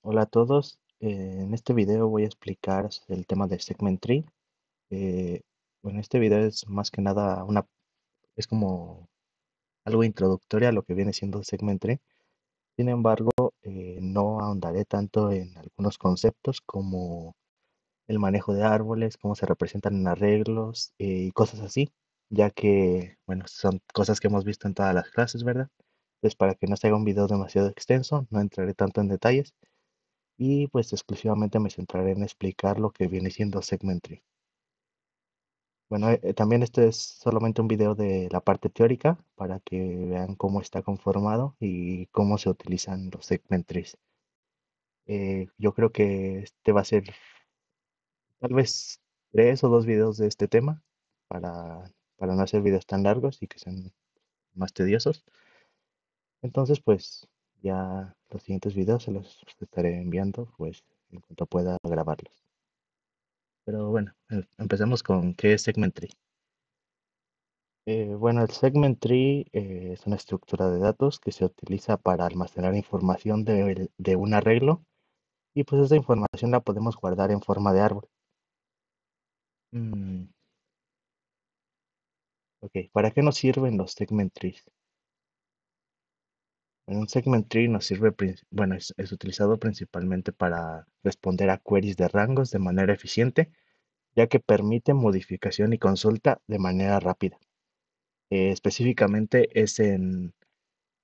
Hola a todos. En este video voy a explicar el tema de Segment Tree. Eh, bueno, este video es más que nada es como algo introductorio a lo que viene siendo Segment Tree. Sin embargo, no ahondaré tanto en algunos conceptos como el manejo de árboles, cómo se representan en arreglos y cosas así, ya que, bueno, son cosas que hemos visto en todas las clases, ¿verdad? Entonces, para que no se haga un video demasiado extenso, no entraré tanto en detalles y pues exclusivamente me centraré en explicar lo que viene siendo Segmentry. Bueno, también este es solamente un video de la parte teórica para que vean cómo está conformado y cómo se utilizan los segmentries. Yo creo que este va a ser tal vez 3 o 2 videos de este tema para no hacer videos tan largos y que sean más tediosos. Entonces, pues ya los siguientes videos se los estaré enviando pues en cuanto pueda grabarlos. Pero bueno, empecemos con qué es Segment Tree. Bueno, el Segment Tree es una estructura de datos que se utiliza para almacenar información de un arreglo y pues esa información la podemos guardar en forma de árbol. Mm, ok, ¿para qué nos sirven los Segment Trees? Bueno, un Segment Tree nos sirve, bueno, es utilizado principalmente para responder a queries de rangos de manera eficiente, ya que permite modificación y consulta de manera rápida. Específicamente es en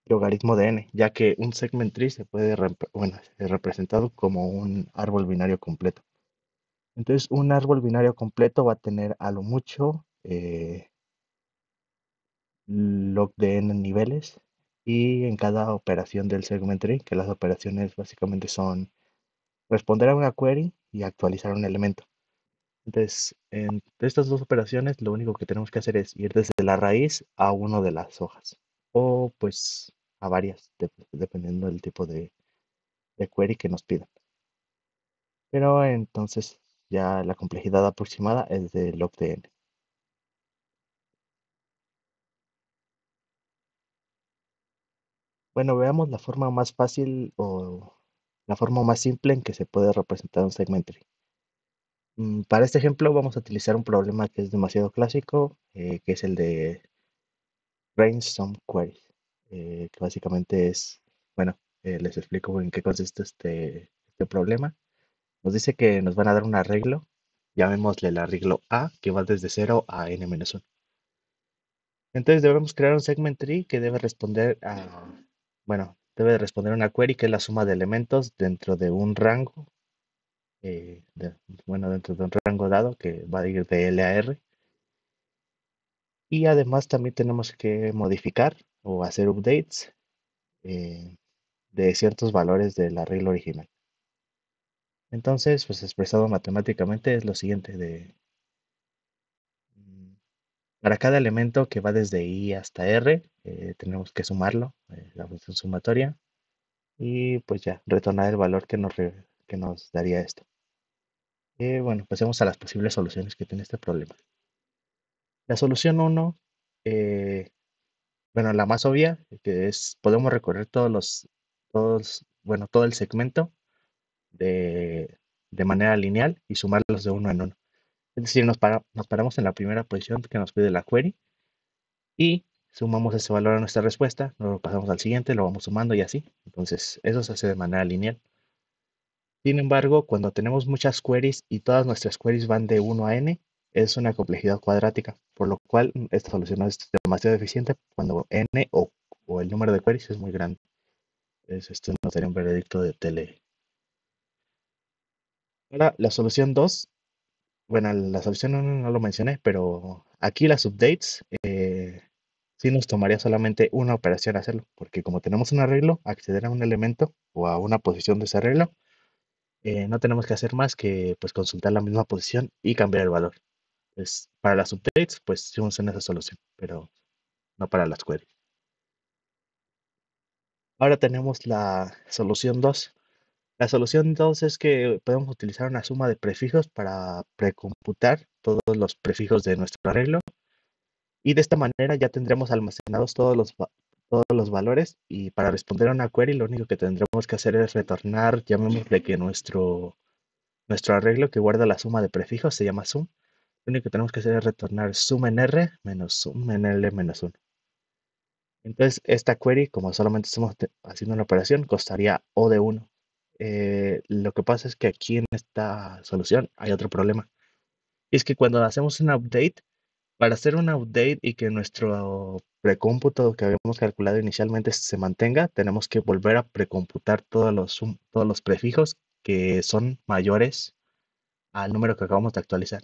logaritmo de n, ya que un segment tree se puede ser representado como un árbol binario completo. Entonces, un árbol binario completo va a tener a lo mucho log de n niveles y en cada operación del segment tree, que las operaciones básicamente son responder a una query y actualizar un elemento. Entonces, entre estas dos operaciones, lo único que tenemos que hacer es ir desde la raíz a una de las hojas, o pues a varias, dependiendo del tipo de query que nos pidan. Pero entonces ya la complejidad aproximada es de log de n. Bueno, veamos la forma más fácil o la forma más simple en que se puede representar un segment tree. Para este ejemplo vamos a utilizar un problema que es demasiado clásico, que es el de range sum queries, que básicamente es, bueno, les explico en qué consiste este problema. Nos dice que nos van a dar un arreglo, llamémosle el arreglo A, que va desde 0 a n-1. Entonces debemos crear un segment tree que debe bueno, debe responder a una query que es la suma de elementos dentro de un rango, eh, de- bueno, dentro de un rango dado que va a ir de L a R. Y además también tenemos que modificar o hacer updates eh, de ciertos valores del arreglo original. Entonces, pues expresado matemáticamente es lo siguiente mm, para cada elemento que va desde I hasta R, tenemos que sumarlo, la función sumatoria, y pues ya, retornar el valor que nos daría esto. Bueno, pasemos a las posibles soluciones que tiene este problema. La solución uno, eh, bueno, la más obvia, que es, podemos recorrer bueno, todo el segmento de manera lineal y sumarlos de uno en uno. Es decir, nos paramos en la primera posición que nos pide la query y sumamos ese valor a nuestra respuesta, luego lo pasamos al siguiente, lo vamos sumando y así. Entonces, eso se hace de manera lineal. Sin embargo, cuando tenemos muchas queries y todas nuestras queries van de 1 a n, es una complejidad cuadrática, por lo cual esta solución no es demasiado eficiente cuando n o el número de queries es muy grande. Entonces, esto nos daría un veredicto de TLE. Ahora, la solución 2, bueno, la solución 1 no lo mencioné, pero aquí las updates sí nos tomaría solamente una operación hacerlo, porque como tenemos un arreglo, acceder a un elemento o a una posición de ese arreglo, no tenemos que hacer más que pues consultar la misma posición y cambiar el valor. Pues, para las updates, pues sí funciona esa solución, pero no para las queries. Ahora tenemos la solución 2. La solución 2 es que podemos utilizar una suma de prefijos para precomputar todos los prefijos de nuestro arreglo y de esta manera ya tendremos almacenados todos los valores y para responder a una query lo único que tendremos que hacer es retornar, llamémosle que nuestro arreglo que guarda la suma de prefijos se llama sum. Lo único que tenemos que hacer es retornar sum en R menos sum en L menos 1. Entonces, esta query, como solamente estamos haciendo una operación, costaría O de 1. Lo que pasa es que aquí en esta solución hay otro problema. Y es que cuando hacemos un update, para hacer un update y que nuestro precómputo que habíamos calculado inicialmente se mantenga, tenemos que volver a precomputar todos los prefijos que son mayores al número que acabamos de actualizar.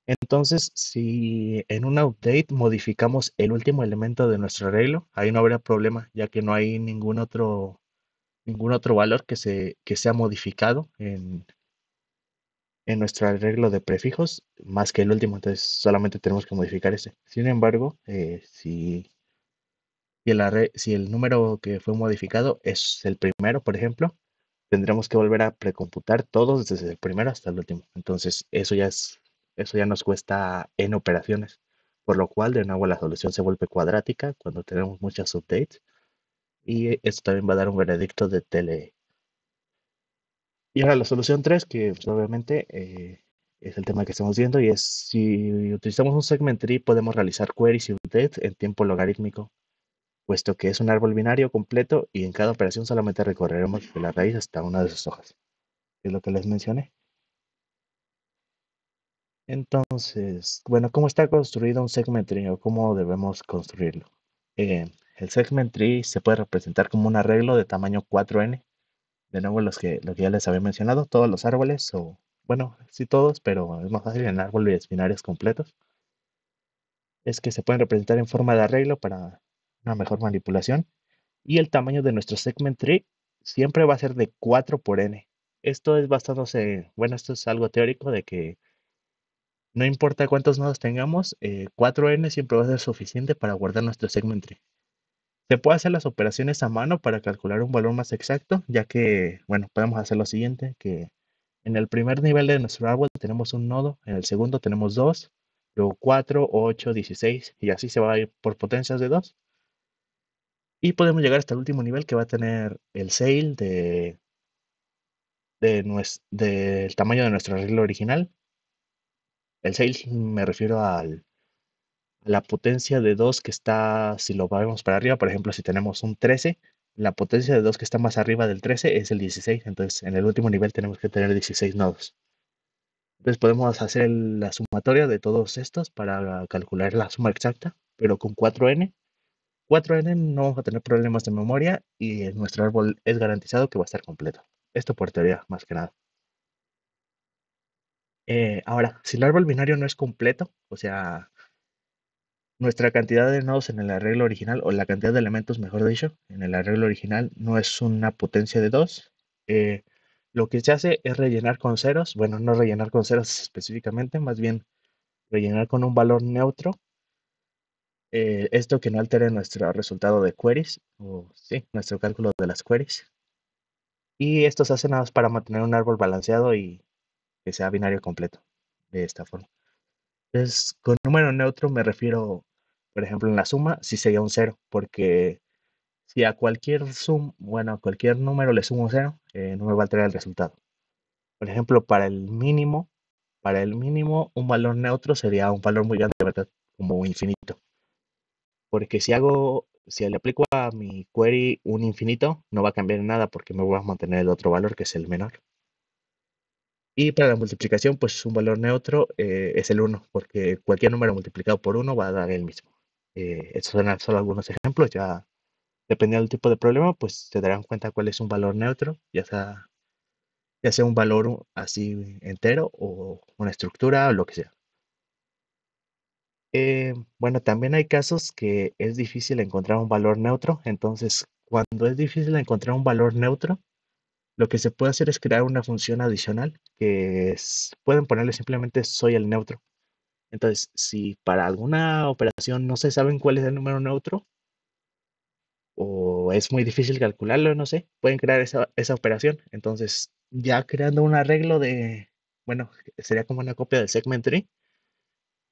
Entonces, si en un update modificamos el último elemento de nuestro arreglo, ahí no habrá problema, ya que no hay ningún otro valor que sea modificado en nuestro arreglo de prefijos más que el último. Entonces, solamente tenemos que modificar ese. Sin embargo, si el número que fue modificado es el primero, por ejemplo, tendremos que volver a precomputar todos desde el primero hasta el último. Entonces, eso ya nos cuesta en operaciones, por lo cual de nuevo la solución se vuelve cuadrática cuando tenemos muchas updates y esto también va a dar un veredicto de tele. Y ahora la solución 3 que pues, obviamente es el tema que estamos viendo y es si utilizamos un segment tree podemos realizar queries y updates en tiempo logarítmico, puesto que es un árbol binario completo y en cada operación solamente recorreremos de la raíz hasta una de sus hojas, que es lo que les mencioné. Entonces, bueno, ¿cómo está construido un segment tree o cómo debemos construirlo? El segment tree se puede representar como un arreglo de tamaño 4n. De nuevo, lo que ya les había mencionado, todos los árboles, o bueno, sí todos, pero es más fácil en árboles binarios completos, es que se pueden representar en forma de arreglo para una mejor manipulación. Y el tamaño de nuestro segment tree siempre va a ser de 4 por n. Esto es basándose, bueno, esto es algo teórico de que no importa cuántos nodos tengamos, 4n siempre va a ser suficiente para guardar nuestro segment tree. Se puede hacer las operaciones a mano para calcular un valor más exacto, ya que, bueno, podemos hacer lo siguiente, que en el primer nivel de nuestro árbol tenemos un nodo, en el segundo tenemos dos, luego 4, 8, 16, y así se va a ir por potencias de 2. Y podemos llegar hasta el último nivel que va a tener el sale del tamaño de nuestro arreglo original. El sale me refiero a la potencia de 2 que está, si lo vemos para arriba, por ejemplo, si tenemos un 13, la potencia de 2 que está más arriba del 13 es el 16. Entonces, en el último nivel tenemos que tener 16 nodos. Entonces, podemos hacer la sumatoria de todos estos para calcular la suma exacta, pero con 4n. 4n no vamos a tener problemas de memoria y nuestro árbol es garantizado que va a estar completo. Esto por teoría, más que nada. Ahora, si el árbol binario no es completo, o sea, nuestra cantidad de nodos en el arreglo original, o la cantidad de elementos, mejor dicho, en el arreglo original no es una potencia de 2. Lo que se hace es rellenar con ceros, bueno, no rellenar con ceros específicamente, más bien rellenar con un valor neutro, esto que no altere nuestro resultado de queries, o sí, nuestro cálculo de las queries. Y esto se hace nada más para mantener un árbol balanceado y que sea binario completo, de esta forma. Entonces, con número neutro me refiero, por ejemplo, en la suma, sí sería un cero, porque si a cualquier bueno, a cualquier número le sumo cero, no me va a alterar el resultado. Por ejemplo, para el mínimo, un valor neutro sería un valor muy grande, ¿verdad? Como infinito. Porque si le aplico a mi query un infinito, no va a cambiar nada porque me voy a mantener el otro valor que es el menor. Y para la multiplicación, pues un valor neutro es el 1, porque cualquier número multiplicado por 1 va a dar el mismo. Estos son solo algunos ejemplos, ya dependiendo del tipo de problema, pues se darán cuenta cuál es un valor neutro, ya sea un valor así entero o una estructura o lo que sea. Bueno, también hay casos que es difícil encontrar un valor neutro, entonces cuando es difícil encontrar un valor neutro, lo que se puede hacer es crear una función adicional pueden ponerle simplemente soy el neutro. Entonces, si para alguna operación no se saben cuál es el número neutro o es muy difícil calcularlo, no sé, pueden crear esa operación. Entonces, ya creando un arreglo bueno, sería como una copia del segment tree,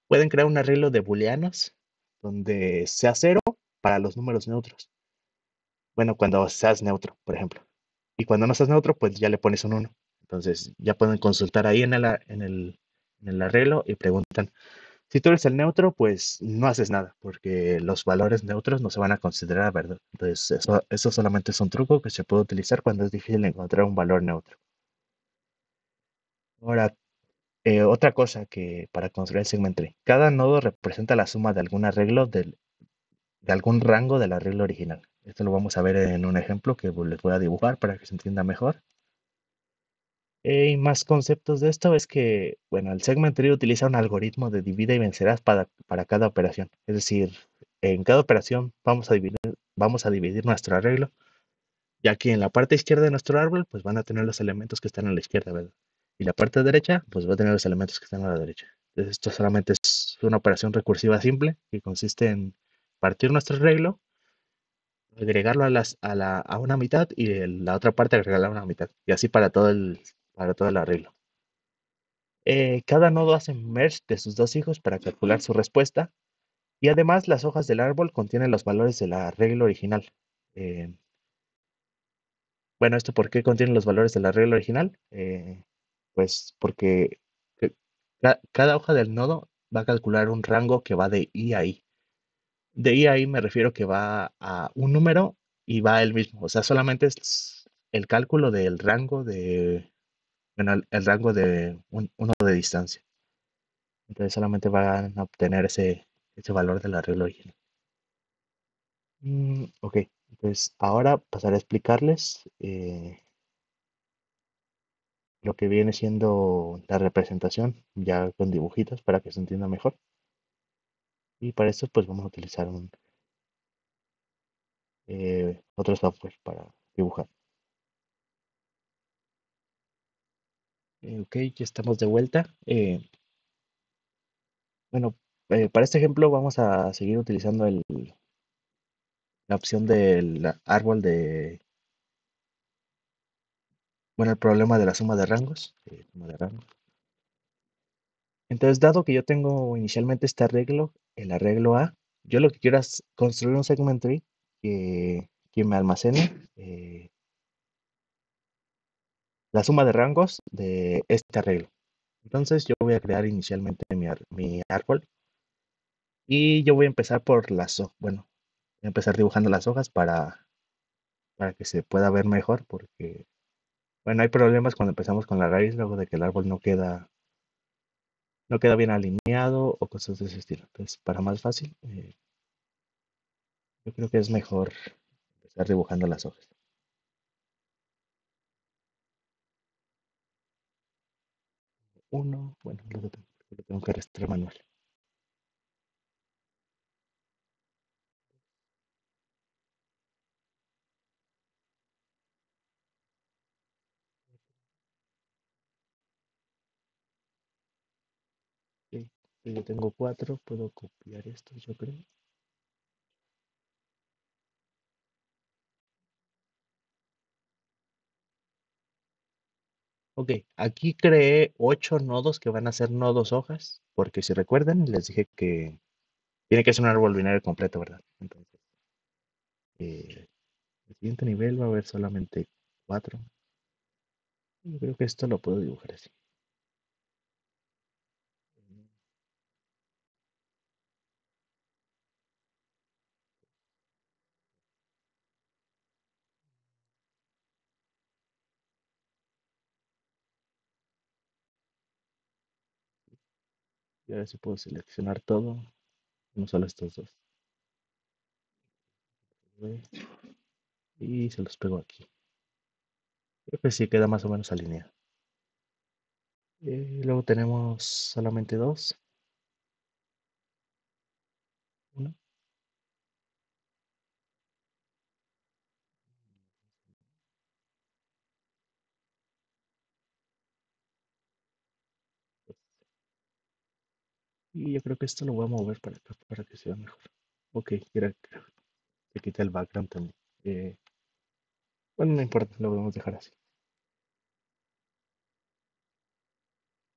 pueden crear un arreglo de booleanos donde sea cero para los números neutros. Bueno, cuando seas neutro, por ejemplo. Y cuando no seas neutro, pues ya le pones un uno. Entonces ya pueden consultar ahí en el arreglo y preguntan, si tú eres el neutro, pues no haces nada, porque los valores neutros no se van a considerar, ¿verdad? Entonces eso solamente es un truco que se puede utilizar cuando es difícil encontrar un valor neutro. Ahora, otra cosa que para construir el segment tree, cada nodo representa la suma de algún arreglo de algún rango del arreglo original. Esto lo vamos a ver en un ejemplo que les voy a dibujar para que se entienda mejor. Y más conceptos de esto es que, bueno, el segment tree utiliza un algoritmo de divide y vencerás para cada operación. Es decir, en cada operación vamos a dividir nuestro arreglo, ya que en la parte izquierda de nuestro árbol, pues van a tener los elementos que están a la izquierda, ¿verdad? Y la parte derecha, pues va a tener los elementos que están a la derecha. Entonces, esto solamente es una operación recursiva simple que consiste en partir nuestro arreglo, agregarlo a una mitad y la otra parte agregarla a una mitad. Y así para todo el arreglo. Cada nodo hace merge de sus dos hijos para calcular su respuesta y además las hojas del árbol contienen los valores del arreglo original. Eh, bueno, ¿esto por qué contiene los valores del arreglo original? Pues porque que- cada hoja del nodo va a calcular un rango que va de i a i. De i a i me refiero que va a un número y va el mismo. O sea, solamente es el cálculo del rango bueno, el rango de uno de distancia. Entonces solamente van a obtener ese valor del arreglo original. Ok, entonces ahora pasaré a explicarles lo que viene siendo la representación ya con dibujitos para que se entienda mejor. Y para esto pues vamos a utilizar otro software para dibujar. Ok, ya estamos de vuelta. Bueno, para este ejemplo vamos a seguir utilizando la opción del árbol bueno, el problema de la suma de rangos. Suma de rangos. Entonces, dado que yo tengo inicialmente este arreglo, el arreglo A, yo lo que quiero es construir un segment tree que me almacene la suma de rangos de este arreglo. Entonces, yo voy a crear inicialmente mi árbol y yo voy a empezar por las hojas. Bueno, voy a empezar dibujando las hojas para que se pueda ver mejor, porque, bueno, hay problemas cuando empezamos con la raíz, luego de que el árbol no queda bien alineado o cosas de ese estilo. Entonces, para más fácil, yo creo que es mejor empezar dibujando las hojas. Uno, bueno, lo tengo que registrar manual. Sí, si yo tengo cuatro, puedo copiar esto, yo creo. Ok, aquí creé 8 nodos que van a ser nodos hojas, porque si recuerdan, les dije que tiene que ser un árbol binario completo, ¿verdad? Entonces, el siguiente nivel va a haber solamente 4. Yo creo que esto lo puedo dibujar así. Y ahora sí puedo seleccionar todo, no solo estos dos. Y se los pego aquí. Creo que sí queda más o menos alineado. Luego tenemos solamente dos. Uno. Y yo creo que esto lo voy a mover para acá para que sea mejor. Ok, mira, se quita el background también. Eh, bueno, no importa, lo podemos dejar así.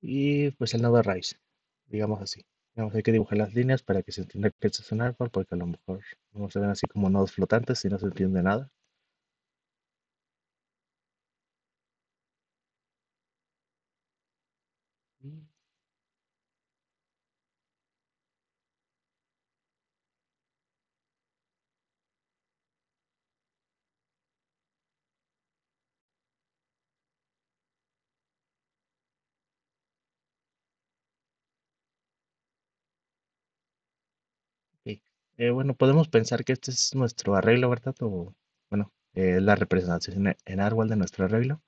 Y pues el nodo raíz, digamos así. Digamos, hay que dibujar las líneas para que se entienda que esto es un árbol, porque a lo mejor no se ven así como nodos flotantes y no se entiende nada. Y ok. Bueno, podemos pensar que este es nuestro arreglo, ¿verdad? O, bueno, la representación en árbol de nuestro arreglo.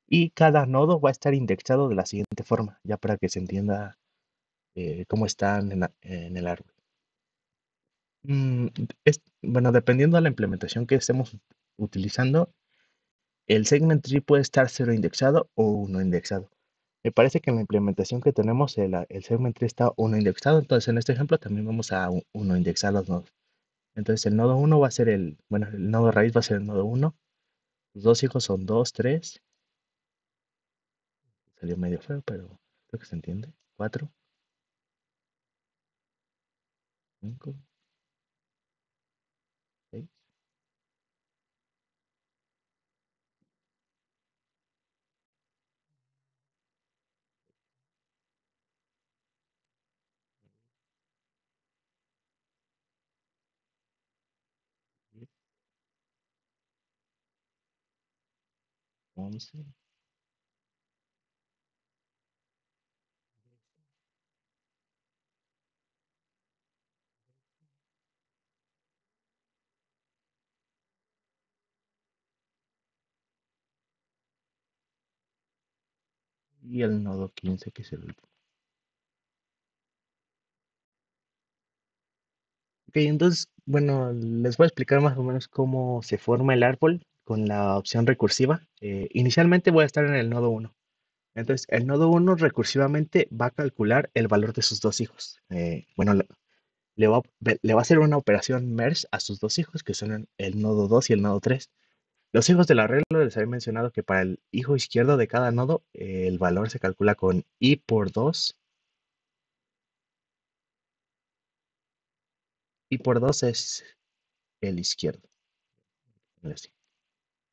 Y cada nodo va a estar indexado de la siguiente forma, ya para que se entienda cómo están en el árbol. Mm, bueno, dependiendo de la implementación que estemos utilizando, el segment tree puede estar cero indexado o uno indexado. Me parece que en la implementación que tenemos el segment tree está uno indexado, entonces en este ejemplo también vamos a uno indexar los nodos. Entonces el nodo uno va a ser bueno, el nodo raíz va a ser el nodo uno. Los dos hijos son 2, 3. Salió medio feo, pero creo que se entiende. 4, 5, 6. Diez, 11. Y el nodo 15, que es el último. Ok, entonces, bueno, les voy a explicar más o menos cómo se forma el árbol con la opción recursiva. Inicialmente voy a estar en el nodo uno. Entonces, el nodo uno recursivamente va a calcular el valor de sus dos hijos. Bueno, le va a hacer una operación merge a sus dos hijos, que son el nodo 2 y el nodo 3. Los hijos del arreglo les había mencionado que para el hijo izquierdo de cada nodo, el valor se calcula con i por 2. I por 2 es el izquierdo. Así.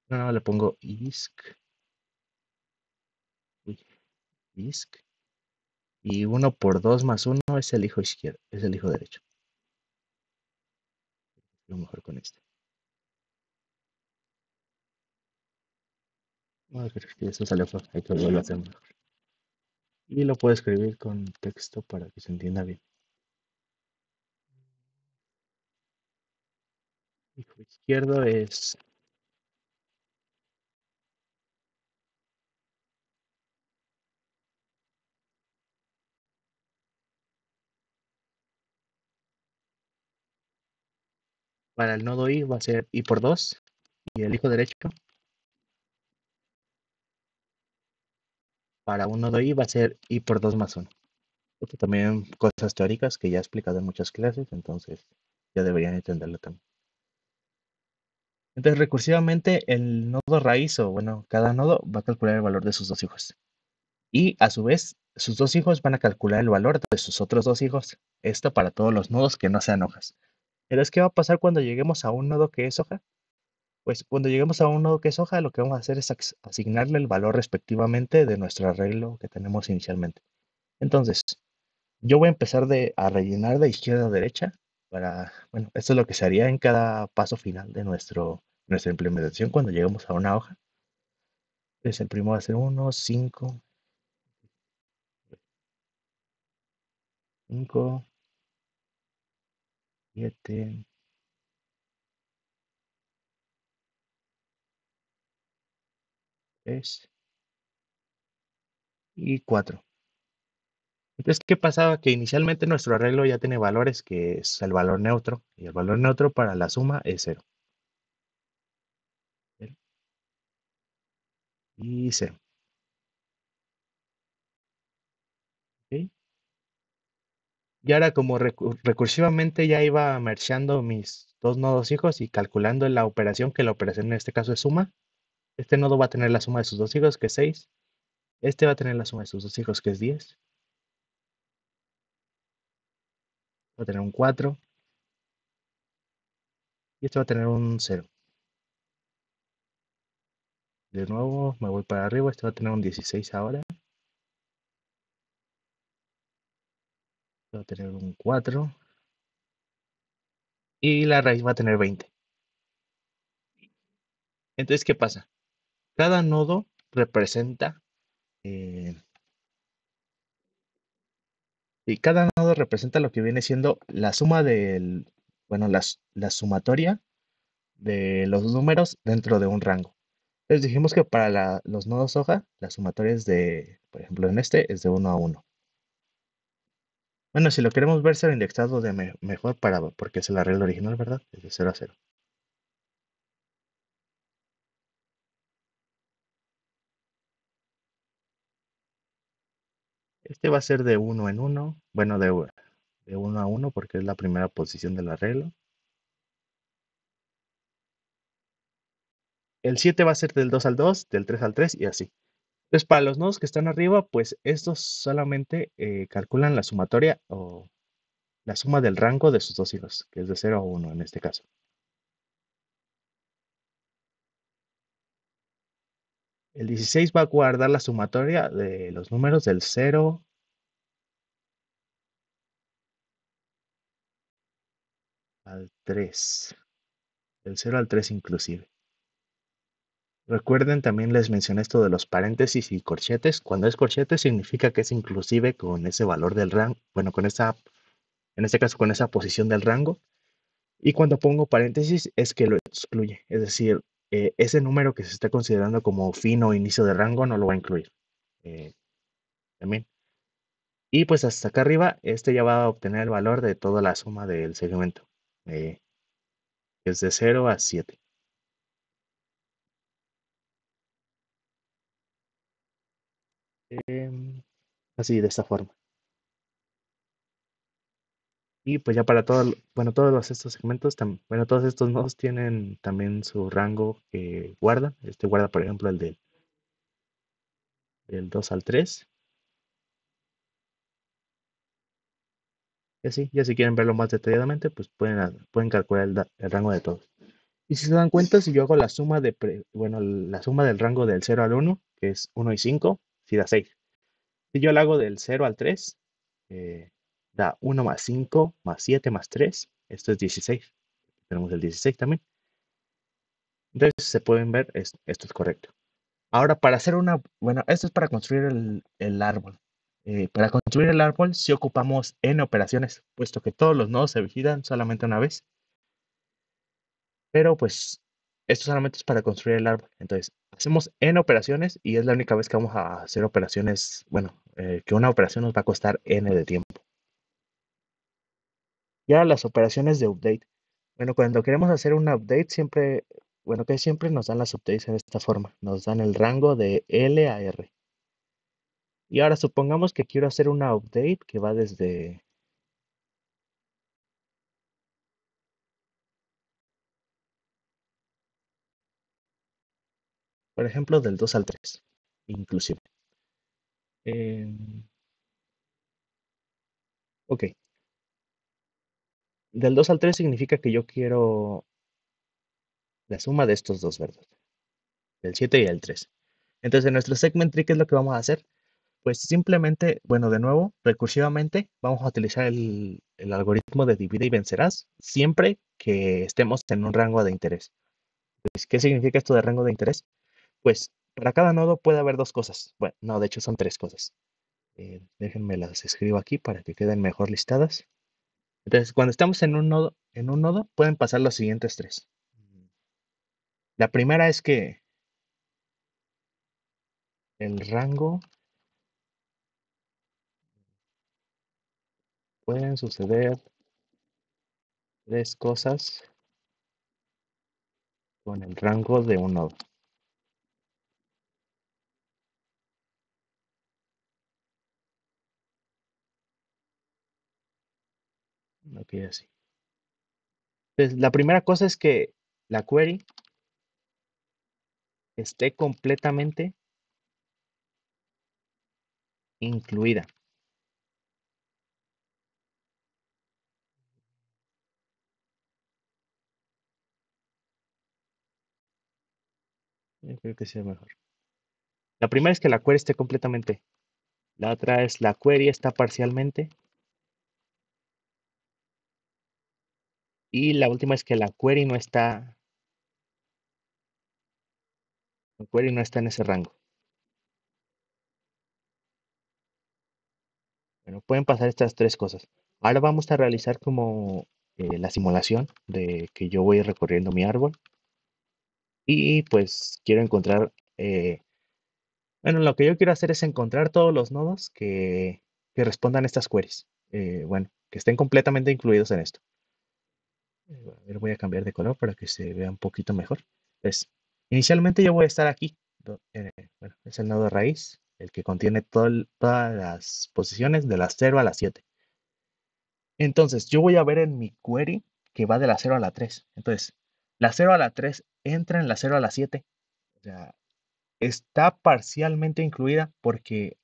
No, no, le pongo uy, isc, y uno por 2 más uno es el hijo izquierdo, es el hijo derecho. Lo mejor con este. No, creo que eso salió feo. Hay que volverlo a hacer mejor. Y lo puedo escribir con texto para que se entienda bien. Hijo izquierdo es para el nodo i va a ser i por 2 y el hijo derecho para un nodo i va a ser i por 2 más uno. Esto también cosas teóricas que ya he explicado en muchas clases, entonces ya deberían entenderlo también. Entonces, recursivamente, el nodo raíz, o bueno, cada nodo va a calcular el valor de sus dos hijos. Y a su vez, sus dos hijos van a calcular el valor de sus otros dos hijos. Esto para todos los nodos que no sean hojas. Entonces, ¿qué va a pasar cuando lleguemos a un nodo que es hoja? Pues cuando lleguemos a un nodo que es hoja, lo que vamos a hacer es asignarle el valor respectivamente de nuestro arreglo que tenemos inicialmente. Entonces, yo voy a empezar a rellenar de izquierda a derecha para, bueno, esto es lo que se haría en cada paso final de nuestra implementación cuando lleguemos a una hoja. Entonces, el primero va a ser 1, 5, 5, 7, 3 y 4. Entonces, ¿qué pasaba? Que inicialmente nuestro arreglo ya tiene valores que es el valor neutro, y el valor neutro para la suma es cero. Cero y cero. ¿Ok? Y ahora como recursivamente ya iba mergeando mis dos nodos hijos y calculando la operación, que la operación en este caso es suma, este nodo va a tener la suma de sus dos hijos, que es 6. Este va a tener la suma de sus dos hijos, que es 10. Va a tener un 4. Y este va a tener un 0. De nuevo me voy para arriba, este va a tener un 16 ahora. va a tener un 4 y la raíz va a tener 20. Entonces, ¿qué pasa? Cada nodo representa, eh, y cada nodo representa lo que viene siendo la suma bueno, la sumatoria de los números dentro de un rango. Entonces dijimos que para los nodos hoja, la sumatoria es por ejemplo, en este es de 1 a 1. Bueno, si lo queremos ver ser indexado de mejor porque es la regla original, ¿verdad? Es de 0 a 0. Este va a ser de 1 en 1, bueno, de 1 a 1 porque es la primera posición de la regla. El 7 va a ser del 2 al 2, del 3 al 3 y así. Entonces, para los nodos que están arriba, pues estos solamente calculan la sumatoria o la suma del rango de sus dos hilos, que es de 0 a 1 en este caso. El 16 va a guardar la sumatoria de los números del 0 al 3, del 0 al 3 inclusive. Recuerden, también les mencioné esto de los paréntesis y corchetes. Cuando es corchete significa que es inclusive con ese valor del rango, bueno, en este caso con esa posición del rango. Y cuando pongo paréntesis es que lo excluye. Es decir, ese número que se está considerando como fin o inicio de rango no lo va a incluir. eh, también. Y pues hasta acá arriba, este ya va a obtener el valor de toda la suma del segmento. eh, que es de 0 a 7. Em, Así, de esta forma. Y pues ya para bueno, estos segmentos, bueno, todos estos nodos tienen también su rango que guarda. Este guarda, por ejemplo, el del 2 al 3. Y así, ya si quieren verlo más detalladamente, pues pueden calcular el rango de todos. Y si se dan cuenta, si yo hago la suma bueno, la suma del rango del 0 al 1, que es 1 y 5, sí da 6. Si yo la hago del 0 al 3, da 1 más 5 más 7 más 3. Esto es 16. Tenemos el 16 también. Entonces, se pueden ver, esto es correcto. Ahora, bueno, esto es para construir el árbol. Para construir el árbol, si ocupamos n operaciones, puesto que todos los nodos se vigilan solamente una vez. Pero pues, esto solamente es para construir el árbol. Entonces, hacemos n operaciones y es la única vez que vamos a hacer operaciones, bueno, que una operación nos va a costar n de tiempo. Y ahora las operaciones de update. Bueno, cuando queremos hacer un update, bueno, que siempre nos dan las updates en esta forma. Nos dan el rango de L a R. Y ahora supongamos que quiero hacer una update que va por ejemplo, del 2 al 3, inclusive. Ok, del 2 al 3 significa que yo quiero la suma de estos dos, ¿verdad? Del 7 y el 3. Entonces, en nuestro segment tree, ¿qué es lo que vamos a hacer? Pues simplemente, bueno, de nuevo, recursivamente, vamos a utilizar el algoritmo de divide y vencerás siempre que estemos en un rango de interés. Pues, ¿qué significa esto de rango de interés? Pues para cada nodo puede haber dos cosas. Bueno, no, de hecho son tres cosas. Déjenme las escribo aquí para que queden mejor listadas. Entonces, cuando estamos en un nodo, pueden pasar los siguientes tres. La primera es que el rango pueden suceder tres cosas con el rango de un nodo. Ok, así. Entonces, la primera cosa es que la query esté completamente incluida. Yo creo que sea mejor. La primera es que la query esté completamente. La otra es la query está parcialmente. Y la última es que la query no está en ese rango. Bueno, pueden pasar estas tres cosas. Ahora vamos a realizar como la simulación de que yo voy recorriendo mi árbol y pues quiero encontrar, bueno, lo que yo quiero hacer es encontrar todos los nodos que respondan a estas queries. Bueno, que estén completamente incluidos en esto. A ver, voy a cambiar de color para que se vea un poquito mejor. Pues, inicialmente yo voy a estar aquí. Bueno, es el nodo raíz, el que contiene todas las posiciones de las 0 a las 7. Entonces, yo voy a ver en mi query que va de la 0 a la 3. Entonces, la 0 a la 3 entra en la 0 a la 7. O sea, está parcialmente incluida porque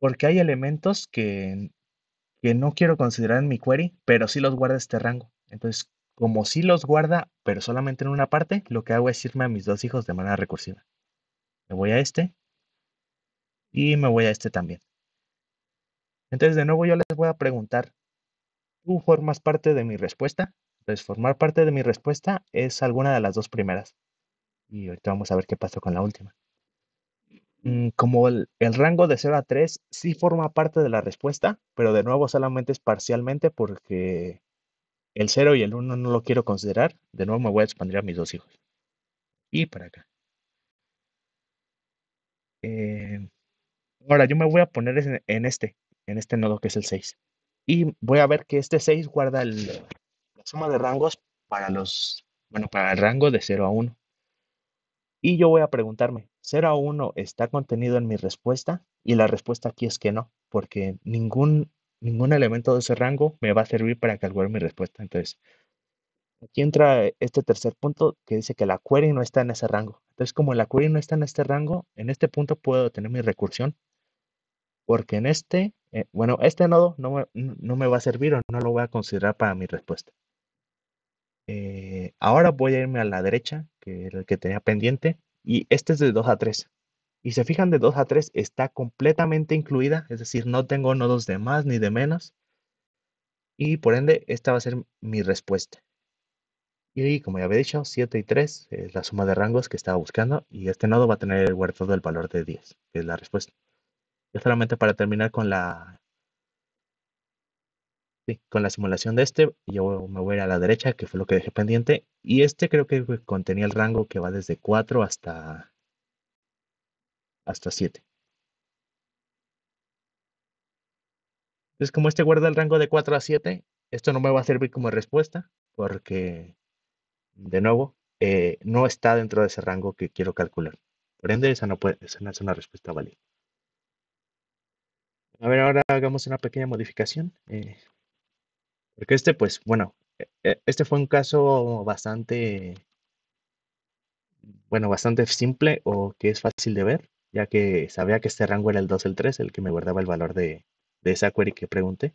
hay elementos que no quiero considerar en mi query, pero sí los guarda este rango. Entonces, como sí los guarda, pero solamente en una parte, lo que hago es irme a mis dos hijos de manera recursiva. Me voy a este y me voy a este también. Entonces, de nuevo yo les voy a preguntar, ¿tú formas parte de mi respuesta? Entonces, formar parte de mi respuesta es alguna de las dos primeras. Y ahorita vamos a ver qué pasó con la última. Como el rango de 0 a 3 sí forma parte de la respuesta, pero de nuevo solamente es parcialmente porque el 0 y el 1 no lo quiero considerar. De nuevo me voy a expandir a mis dos hijos. Y para acá. Eh, Ahora yo me voy a poner en este nodo que es el 6. Y voy a ver que este 6 guarda la suma de rangos para el rango de 0 a 1. Y yo voy a preguntarme, ¿0 a 1 está contenido en mi respuesta? Y la respuesta aquí es que no, porque ningún elemento de ese rango me va a servir para calcular mi respuesta. Entonces, aquí entra este tercer punto que dice que la query no está en ese rango. Entonces, como la query no está en este rango, en este punto puedo tener mi recursión, porque bueno, este nodo no me va a servir o no lo voy a considerar para mi respuesta. Ahora voy a irme a la derecha, que era el que tenía pendiente, y este es de 2 a 3. Y se fijan, de 2 a 3 está completamente incluida, es decir, no tengo nodos de más ni de menos, y por ende esta va a ser mi respuesta. Y como ya había dicho, 7 y 3 es la suma de rangos que estaba buscando, y este nodo va a tener guardado el valor de 10, que es la respuesta. Y solamente para terminar sí, con la simulación de este, yo me voy a ir a la derecha, que fue lo que dejé pendiente, y este creo que contenía el rango que va desde 4 hasta 7. Entonces, como este guarda el rango de 4 a 7, esto no me va a servir como respuesta, porque, de nuevo, no está dentro de ese rango que quiero calcular. Por ende, esa no es una respuesta válida. A ver, ahora hagamos una pequeña modificación. Porque pues, bueno, este fue un caso bastante simple o que es fácil de ver, ya que sabía que este rango era el 2, el 3, el que me guardaba el valor de esa query que pregunté.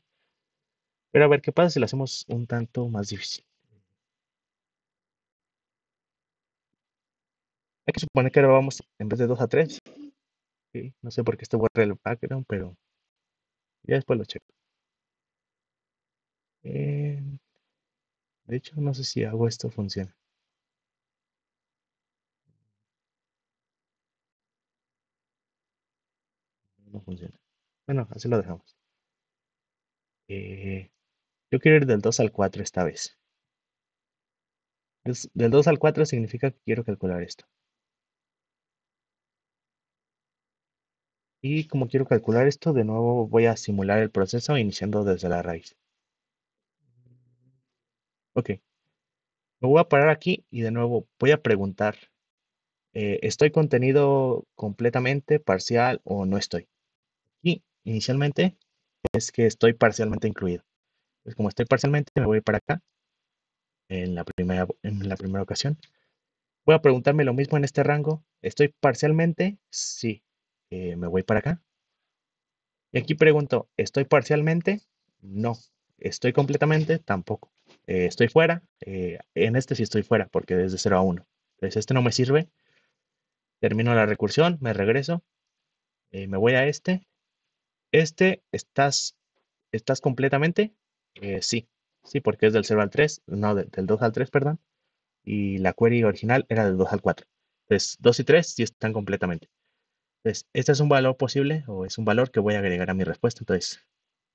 Pero a ver qué pasa si lo hacemos un tanto más difícil. Hay que suponer que ahora vamos en vez de 2 a 3. ¿Sí? No sé por qué este borra el background, pero ya después lo checo. Eh, de hecho, no sé si hago esto funciona. No funciona. Bueno, así lo dejamos. Eh, yo quiero ir del 2 al 4 esta vez. Del 2 al 4 significa que quiero calcular esto. Y como quiero calcular esto, de nuevo voy a simular el proceso iniciando desde la raíz. Ok, me voy a parar aquí y de nuevo voy a preguntar, ¿estoy contenido completamente, parcial o no estoy? Y inicialmente es que estoy parcialmente incluido. Pues como estoy parcialmente, me voy para acá en la primera ocasión. Voy a preguntarme lo mismo en este rango. ¿Estoy parcialmente? Sí. Me voy para acá. Y aquí pregunto, ¿estoy parcialmente? No. ¿Estoy completamente? Tampoco. ¿Estoy fuera? En este sí estoy fuera, porque desde 0 a 1. Entonces este no me sirve. Termino la recursión, me regreso, me voy a este. ¿Estás completamente? Sí. Sí, porque es del 0 al 3, no, del 2 al 3, perdón. Y la query original era del 2 al 4. Entonces, 2 y 3 sí están completamente. Entonces, este es un valor posible o es un valor que voy a agregar a mi respuesta. Entonces,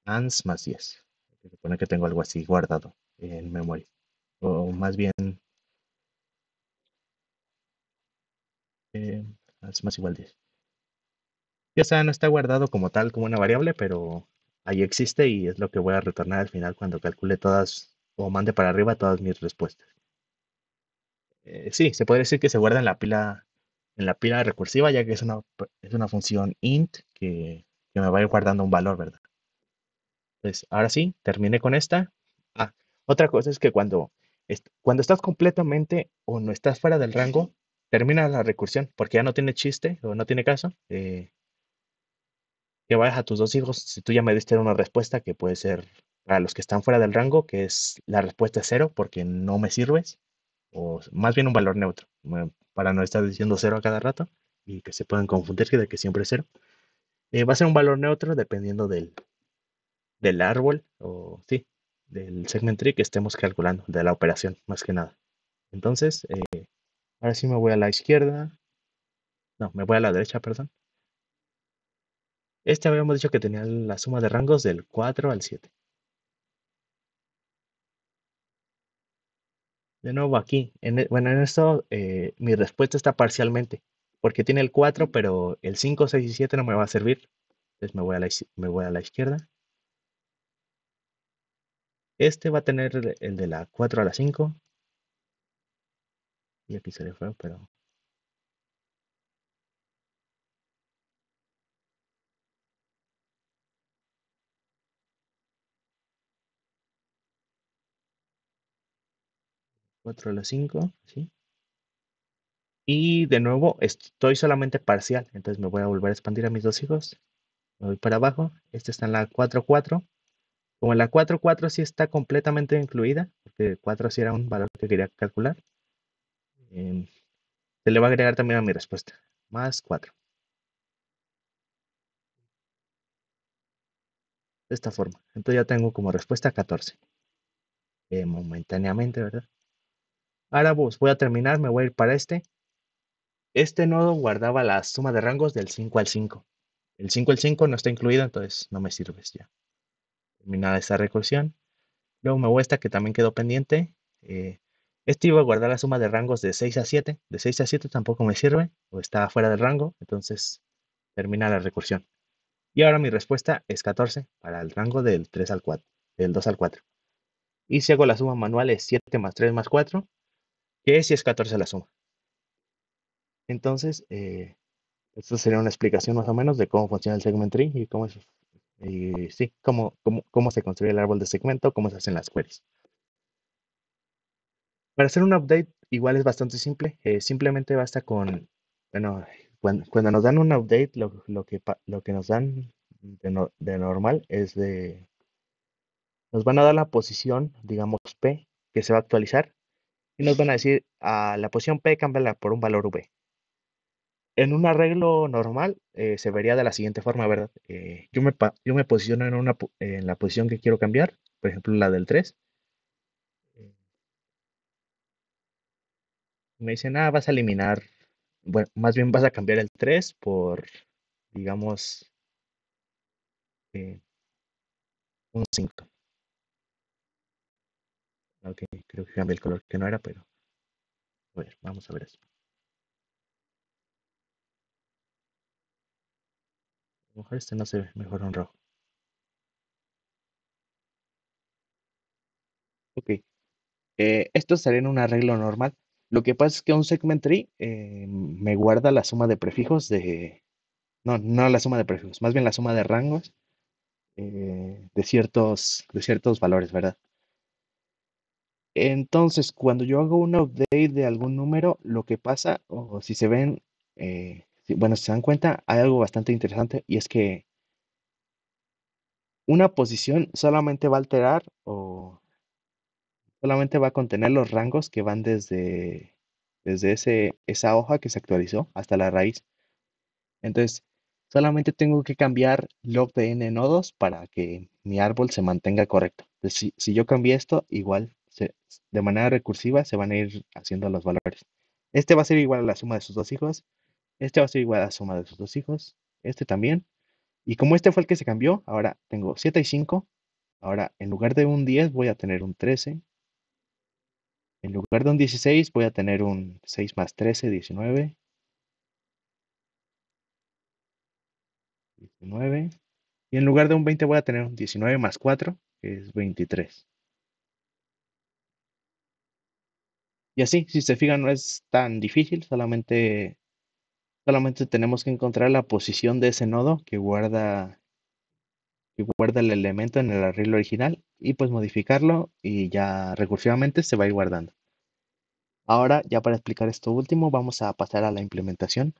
ans más 10. Se supone que tengo algo así guardado en memoria. O más bien, eh, ans más igual 10. Ya sea, no está guardado como tal, como una variable, pero ahí existe y es lo que voy a retornar al final cuando calcule todas o mande para arriba todas mis respuestas. Sí, se puede decir que se guarda en la pila recursiva, ya que es una función int que me va a ir guardando un valor, ¿verdad? Entonces, ahora sí, terminé con esta. Ah, otra cosa es que cuando estás completamente o no estás fuera del rango, termina la recursión, porque ya no tiene chiste o no tiene caso. Que vayas a tus dos hijos, si tú ya me diste una respuesta que puede ser para los que están fuera del rango, que es la respuesta es cero porque no me sirves, o más bien un valor neutro, para no estar diciendo cero a cada rato y que se puedan confundir de que siempre es cero. Va a ser un valor neutro dependiendo del árbol o sí, del segment tree que estemos calculando, de la operación, más que nada. Entonces, ahora sí me voy a la izquierda, no, me voy a la derecha, perdón. Este habíamos dicho que tenía la suma de rangos del 4 al 7. De nuevo aquí, bueno, en esto mi respuesta está parcialmente, porque tiene el 4, pero el 5, 6 y 7 no me va a servir. Entonces me voy a la izquierda. Este va a tener el de la 4 a la 5. Y aquí se le fue, pero 4 a la 5, ¿sí? Y de nuevo, estoy solamente parcial, entonces me voy a volver a expandir a mis dos hijos. Me voy para abajo. Este está en la 4, 4. Como en la 4, 4 sí está completamente incluida, porque 4 sí era un valor que quería calcular. em, Se le va a agregar también a mi respuesta. Más 4. De esta forma. Entonces ya tengo como respuesta 14. Momentáneamente, ¿verdad? Ahora voy a terminar, me voy a ir para este. Este nodo guardaba la suma de rangos del 5 al 5. El 5 al 5 no está incluido, entonces no me sirve ya. Terminada esta recursión. Luego me voy a esta que también quedó pendiente. Este iba a guardar la suma de rangos de 6 a 7. De 6 a 7 tampoco me sirve, o está fuera del rango, entonces termina la recursión. Y ahora mi respuesta es 14 para el rango del 3 al 4, del 2 al 4. Y si hago la suma manual es 7 más 3 más 4, que si es 14 la suma. Entonces, esto sería una explicación más o menos de cómo funciona el segment tree y sí, cómo se construye el árbol de segmento, cómo se hacen las queries. Para hacer un update igual es bastante simple. Simplemente basta bueno, cuando nos dan un update, lo que nos dan de normal nos van a dar la posición, digamos P, que se va a actualizar y nos van a decir a la posición P cámbiala por un valor V. En un arreglo normal se vería de la siguiente forma, ¿verdad? Yo me posiciono en la posición que quiero cambiar, por ejemplo la del 3. Me dicen, vas a eliminar, bueno, más bien vas a cambiar el 3 por, digamos, eh, un 5. Ok, creo que cambié el color que no era, pero a ver, vamos a ver eso. A lo mejor este no se ve, mejor un rojo. Ok, esto estaría en un arreglo normal. Lo que pasa es que un segment tree me guarda la suma de prefijos no, no la suma de prefijos, más bien la suma de rangos de ciertos valores, ¿verdad? Entonces, cuando yo hago un update de algún número, lo que pasa, o si se ven, bueno, si se dan cuenta, hay algo bastante interesante y es que una posición solamente va a alterar o solamente va a contener los rangos que van desde esa hoja que se actualizó hasta la raíz. Entonces, solamente tengo que cambiar log de n nodos para que mi árbol se mantenga correcto. Entonces, si yo cambié esto, igual, de manera recursiva se van a ir haciendo los valores. Este va a ser igual a la suma de sus dos hijos, este va a ser igual a la suma de sus dos hijos, este también. Y como este fue el que se cambió, ahora tengo 7 y 5. Ahora, en lugar de un 10 voy a tener un 13. En lugar de un 16 voy a tener un 6 más 13, 19. 19. Y en lugar de un 20 voy a tener un 19 más 4, que es 23. Y así, si se fijan, no es tan difícil, solamente tenemos que encontrar la posición de ese nodo que guarda el elemento en el arreglo original y pues modificarlo y ya recursivamente se va a ir guardando. Ahora, ya para explicar esto último, vamos a pasar a la implementación.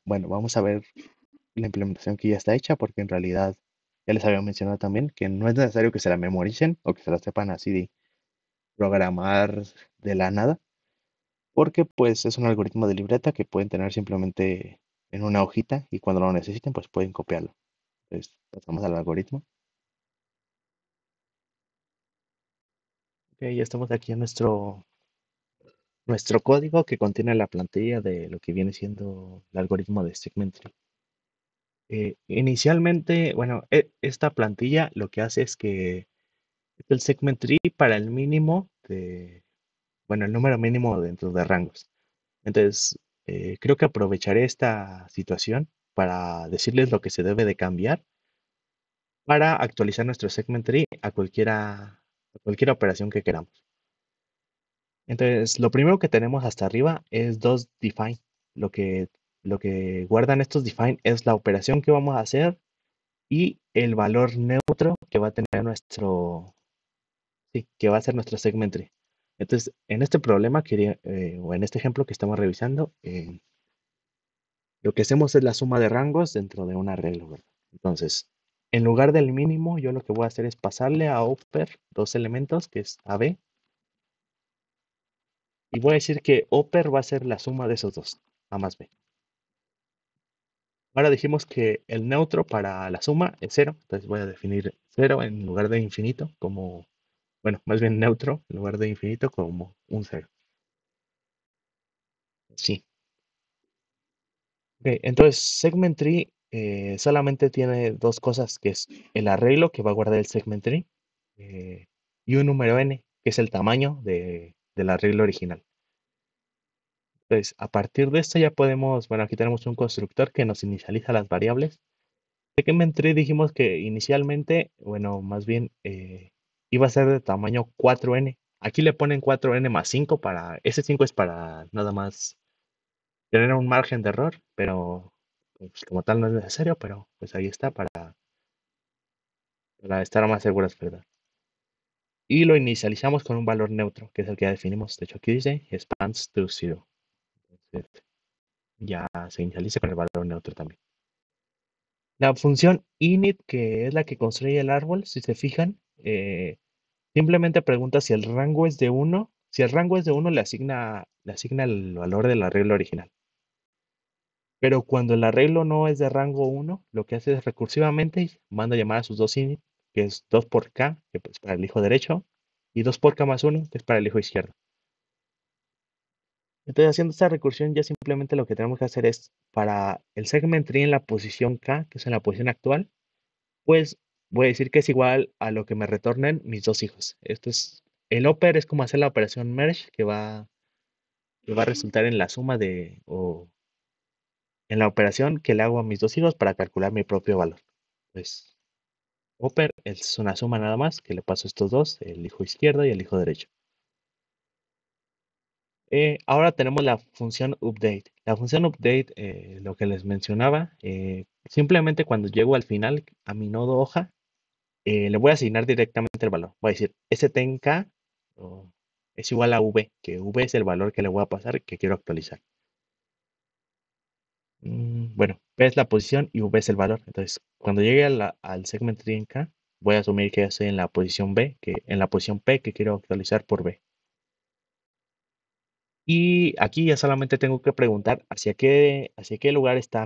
Bueno, vamos a ver la implementación que ya está hecha, porque en realidad ya les había mencionado también que no es necesario que se la memoricen o que se la sepan así de programar de la nada, porque pues es un algoritmo de libreta que pueden tener simplemente en una hojita y cuando lo necesiten pues pueden copiarlo. Entonces pasamos al algoritmo. Ok, ya estamos aquí en nuestro código que contiene la plantilla de lo que viene siendo el algoritmo de segment tree. Inicialmente, bueno, esta plantilla lo que hace es que es el segment tree para el mínimo bueno, el número mínimo dentro de rangos. Entonces, creo que aprovecharé esta situación para decirles lo que se debe de cambiar para actualizar nuestro segment tree a cualquier operación que queramos. Entonces, lo primero que tenemos hasta arriba es dos define. Lo que guardan estos define es la operación que vamos a hacer y el valor neutro que va a tener sí, que va a ser nuestro segment tree. Entonces, en este problema, o en este ejemplo que estamos revisando, lo que hacemos es la suma de rangos dentro de un arreglo, ¿verdad? Entonces, en lugar del mínimo, yo lo que voy a hacer es pasarle a Oper dos elementos, que es AB, y voy a decir que Oper va a ser la suma de esos dos, A más B. Ahora dijimos que el neutro para la suma es cero, entonces voy a definir cero en lugar de infinito como, bueno, más bien neutro en lugar de infinito como un cero. Sí. Ok, entonces segment tree solamente tiene dos cosas, que es el arreglo que va a guardar el segment tree eh, y un número n, que es el tamaño del arreglo original. Entonces, a partir de esto ya podemos, bueno, aquí tenemos un constructor que nos inicializa las variables. Segment tree dijimos que inicialmente, bueno, más bien iba a ser de tamaño 4n. Aquí le ponen 4n más 5 ese 5 es para nada más tener un margen de error, pero pues, como tal no es necesario, pero pues ahí está para estar más seguros, ¿verdad? Y lo inicializamos con un valor neutro, que es el que ya definimos. De hecho, aquí dice expands to zero. Entonces, ya se inicializa con el valor neutro también. La función init, que es la que construye el árbol, si se fijan, simplemente pregunta si el rango es de 1. Si el rango es de 1, le asigna el valor del arreglo original. Pero cuando el arreglo no es de rango 1, lo que hace es recursivamente manda llamar a sus dos init, que es 2 por k, que es para el hijo derecho, y 2 por k más 1, que es para el hijo izquierdo. Entonces, haciendo esta recursión, ya simplemente lo que tenemos que hacer es, para el segment tree en la posición k, que es en la posición actual, pues voy a decir que es igual a lo que me retornen mis dos hijos. El oper es como hacer la operación merge, que va a resultar en la suma o en la operación que le hago a mis dos hijos para calcular mi propio valor. Pues Oper es una suma nada más que le paso a estos dos, el hijo izquierdo y el hijo derecho. Ahora tenemos la función update. La función update, lo que les mencionaba, simplemente cuando llego al final, a mi nodo hoja, le voy a asignar directamente el valor. Voy a decir stnk es igual a v, que v es el valor que le voy a pasar que quiero actualizar. Bueno, P es la posición y V es el valor. Entonces, cuando llegue al segment tree en K, voy a asumir que estoy en la posición en la posición P que quiero actualizar por B. Y aquí ya solamente tengo que preguntar hacia qué lugar está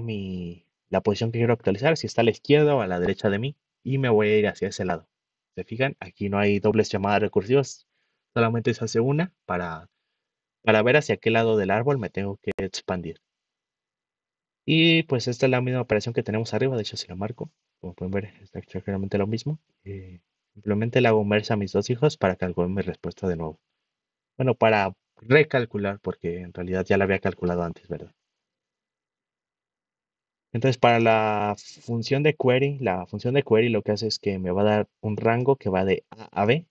la posición que quiero actualizar, si está a la izquierda o a la derecha de mí, y me voy a ir hacia ese lado. ¿Se fijan? Aquí no hay dobles llamadas recursivas, solamente se hace una para ver hacia qué lado del árbol me tengo que expandir. Y pues esta es la misma operación que tenemos arriba, de hecho si la marco, como pueden ver, está exactamente lo mismo. Simplemente le hago merge a mis dos hijos para calcular mi respuesta de nuevo. Bueno, para recalcular, porque en realidad ya la había calculado antes, ¿verdad? Entonces, para la función de query lo que hace es que me va a dar un rango que va de A a B.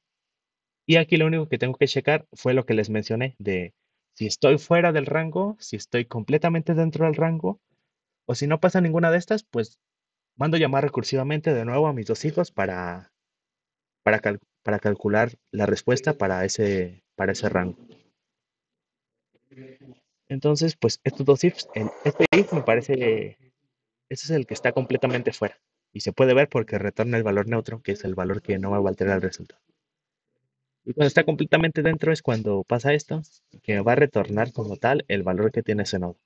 Y aquí lo único que tengo que checar fue lo que les mencioné de si estoy fuera del rango, si estoy completamente dentro del rango, o si no pasa ninguna de estas, pues mando llamar recursivamente de nuevo a mis dos hijos para calcular la respuesta para ese rango. Entonces, pues estos dos ifs, este if me parece, ese es el que está completamente fuera. Y se puede ver porque retorna el valor neutro, que es el valor que no va a alterar el resultado. Y cuando está completamente dentro es cuando pasa esto, que va a retornar como tal el valor que tiene ese nodo.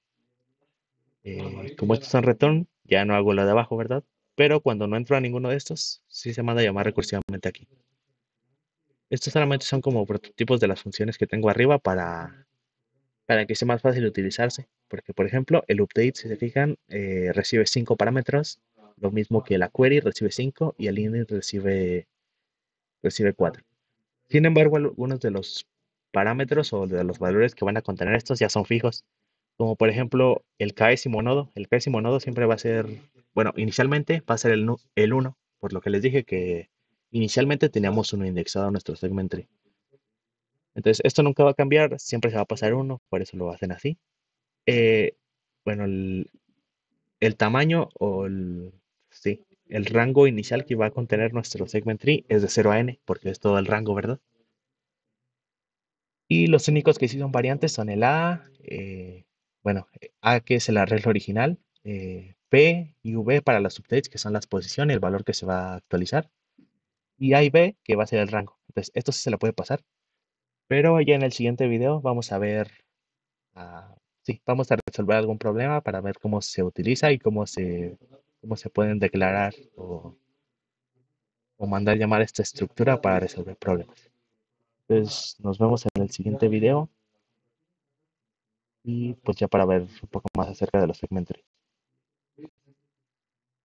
Como estos son return, ya no hago lo de abajo, ¿verdad? Pero cuando no entro a ninguno de estos, sí se manda a llamar recursivamente aquí. Estos solamente son como prototipos de las funciones que tengo arriba para que sea más fácil utilizarse. Porque, por ejemplo, el update, si se fijan, recibe 5 parámetros, lo mismo que la query recibe 5 y el init recibe 4. Sin embargo, algunos de los parámetros o de los valores que van a contener estos ya son fijos. Como por ejemplo el késimo nodo. El késimo nodo siempre va a ser, bueno, inicialmente va a ser el 1, por lo que les dije que inicialmente teníamos uno indexado a nuestro segment tree. Entonces, esto nunca va a cambiar, siempre se va a pasar uno, por eso lo hacen así. Eh, bueno, el tamaño sí, el rango inicial que va a contener nuestro segment tree es de 0 a n, porque es todo el rango, ¿verdad? Y los únicos que sí son variantes son el A, A que es el arreglo original, P y V para las updates, que son las posiciones, el valor que se va a actualizar, y A y B, que va a ser el rango. Entonces, esto sí se lo puede pasar, pero ya en el siguiente video vamos a ver, ah, sí, vamos a resolver algún problema para ver cómo se utiliza y cómo se pueden declarar o mandar llamar esta estructura para resolver problemas. Entonces, nos vemos en el siguiente video y pues ya para ver un poco más acerca de los segmentos.